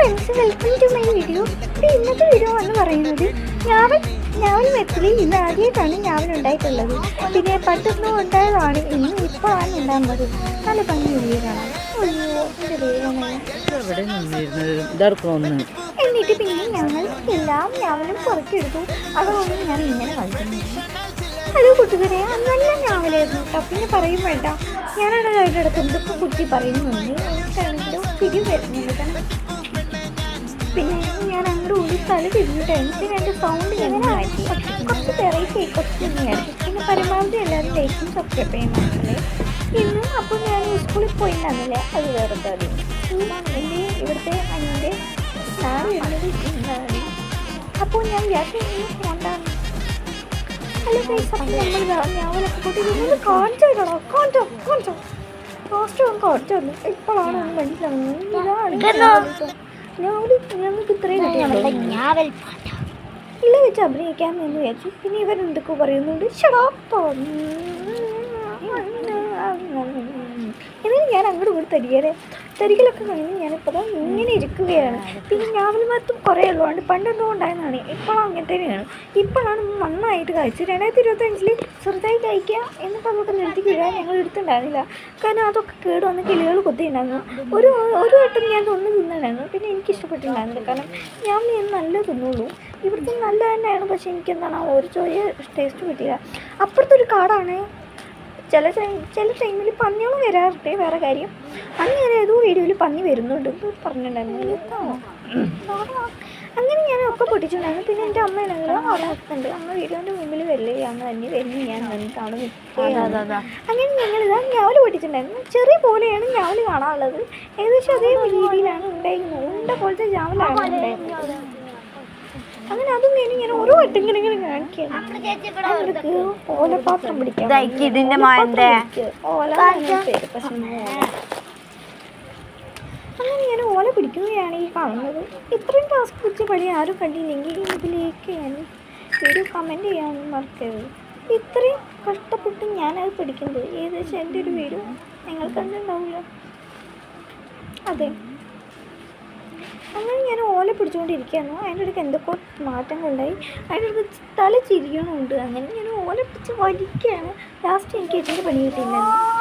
Friends, welcome to my video. ഇന്നത്തെ video എന്ന് പറയുന്നത് ഞാവൽ മെത്തിലി ഇന്ന് ആദ്യമായിട്ടാണ് ഞാവലുണ്ടായിട്ടുള്ളത്. പിന്നെ പണ്ടൊന്നും ഉണ്ടായതാണ്, ഇപ്പോഴാണ് ഉണ്ടാകുന്നത്. നല്ല ഭംഗിയുള്ളി കാണാം. എന്നിട്ട് പിന്നെ ഞങ്ങൾ എല്ലാം ഞാവലും പുറത്തെടുത്തു. അതുകൊണ്ട് ഞാൻ ഇങ്ങനെ കളിക്കുന്നു. ഹലോ കൂട്ടുകാരെ, നല്ല ഞാവലായിരുന്നു കേട്ടോ. പിന്നെ പറയും വേണ്ട, ഞാനവിടെ അതിൻ്റെ അടുത്ത് എന്തൊക്കെ കുട്ടി പറയുന്നുണ്ട്. എനിക്കാണെങ്കിലും പിരി വരുന്നുണ്ട്. പിന്നെ ഞാൻ അങ്ങോട്ട് കൂടി തല തിരിഞ്ഞിട്ടായിരുന്നു. എൻ്റെ സൗണ്ട് ഞാൻ മാറ്റി. കുറച്ച് വെറൈറ്റി ആയി കുറച്ച് തന്നെയായിരുന്നു. പിന്നെ പരമാവധി എല്ലാവരും ലൈക്കും സബ്സ്ക്രൈബ് ചെയ്യുന്നുണ്ടല്ലേ ഇന്ന്. അപ്പോൾ ഞാൻ സ്കൂളിൽ പോയിട്ടാണല്ലേ, അത് വേറെ കാര്യം. എൻ്റെ ഇവിടുത്തെ അനിയൻ്റെ സാറ് വരുന്നത് ഇന്നാണ്. അപ്പോൾ ഞാൻ വിചാരിച്ചു കൊണ്ടാണ്. ഹലോ ഗൈസ്, അപ്പോൾ നമ്മൾ ഞാവലൊക്കെ കൂട്ടി കാണിച്ചോ ലാസ്റ്റ് കാണിച്ചു വന്നു. ഇപ്പോഴാണ് ഒന്ന് മനസ്സിലാവുന്നത്. ഇതാണ് ഞങ്ങൾക്ക് ഇത്രയും കിട്ടിയാൽ ഇല്ല വെച്ച് അഭിനയിക്കാം എന്ന് വിചാരിച്ചു. പിന്നെ ഇവരെന്തൊക്കെ പറയുന്നുണ്ട്. എന്നിട്ട് ഞാൻ അങ്ങോട്ട് കൂടി തരികലൊക്കെ കഴിഞ്ഞ് ഞാനിപ്പോൾ ഇങ്ങനെ ഇരിക്കുകയാണ്. പിന്നെ ഞാവൽ മരത്തും കുറേ ഉള്ളതുകൊണ്ട് പണ്ടൊന്നും ഉണ്ടായിരുന്നതാണ്. ഇപ്പോഴും അങ്ങനെ തന്നെയാണ്. ഇപ്പോഴാണ് നന്നായിട്ട് കഴിച്ചത്. 2025 ചെറുതായി കഴിക്കുക എന്നിട്ട് അതൊക്കെ നിർത്തിക്കുക ഞങ്ങൾ എടുത്തിട്ടുണ്ടായിരുന്നില്ല. കാരണം അതൊക്കെ കേട് വന്ന് കിളികൾ കൊത്തിയിട്ടുണ്ടായിരുന്നു. ഒരു വട്ടം ഞാൻ തിന്നിട്ടുണ്ടായിരുന്നു. പിന്നെ എനിക്കിഷ്ടപ്പെട്ടിട്ടുണ്ടായിരുന്നില്ല. കാരണം ഞാൻ നല്ല തിന്നുള്ളൂ. ഇവിടുത്തെ നല്ല തന്നെയാണ്. പക്ഷേ എനിക്കെന്താണ് ഒരു ചെറിയ ടേസ്റ്റ് കിട്ടിയില്ല. അപ്പുറത്തൊരു കാടാണ്. ചില ടൈമിൽ പന്നികളും വരാറുണ്ട്. വേറെ കാര്യം, അങ്ങനെ ഏതോ വീഡിയോയിൽ പന്നി വരുന്നുണ്ട് പറഞ്ഞിട്ടുണ്ടായിരുന്നു. അങ്ങനെ ഞാൻ ഒക്കെ പൊട്ടിച്ചിട്ടുണ്ടായിരുന്നു. പിന്നെ എൻ്റെ അമ്മയാണെങ്കിൽ അവിടെ ഹസ്ബൻഡ് അമ്മ വീഡിയോൻ്റെ മുമ്പിൽ വരില്ലേ, അമ്മ തന്നെ വരുന്നു. ഞാൻ വന്നിട്ടാണ് നിൽക്കുന്നത്. അങ്ങനെ ഞങ്ങളിതാ ഞാവൽ പൊട്ടിച്ചിട്ടുണ്ടായിരുന്നു. ചെറിയ പോലെയാണ് ഞാവൽ കാണാനുള്ളത്. ഏകദേശം അതേ രീതിയിലാണ് ഉണ്ടായിരുന്നത്. ഉണ്ട പോലത്തെ ഞാവലാണ് ഉണ്ടായിരുന്നത്. അങ്ങനെ അതും കഴിഞ്ഞ് ഞാൻ ഓരോ വട്ടം ഇങ്ങനെ കാണിക്കുകയാണ്. ഓലപാത്രം പിടിക്കാം. അങ്ങനെ ഞാൻ ഓല പിടിക്കുകയാണ് ഈ കാണുന്നത്. ഇത്രയും ടാസ്ക് പിടിച്ച പണി ആരും കണ്ടില്ലെങ്കിൽ ഇതിലേക്ക് ഞാൻ വീഡിയോ കമൻറ്റ് ചെയ്യാനൊന്നും മറക്കരുത്. ഇത്രയും കഷ്ടപ്പെട്ട് ഞാനത് പിടിക്കുന്നത് ഏകദേശം എൻ്റെ ഒരു വീഡിയോ നിങ്ങൾ കണ്ടിട്ടുണ്ടാവില്ല. അതെ, അങ്ങനെ ഞാൻ ഓല പിടിച്ചുകൊണ്ടിരിക്കുകയായിരുന്നു. അതിൻ്റെ ഇടയ്ക്ക് എന്തൊക്കെ മാറ്റങ്ങളുണ്ടായി. അതിൻ്റെ ഇടയ്ക്ക് തല ചിരിയണമുണ്ട്. അങ്ങനെ ഞാൻ ഓല പിടിച്ച് വലിക്കുകയാണ്. ലാസ്റ്റ് എനിക്ക് ഇതിൻ്റെ പണി കിട്ടിയില്ലായിരുന്നു.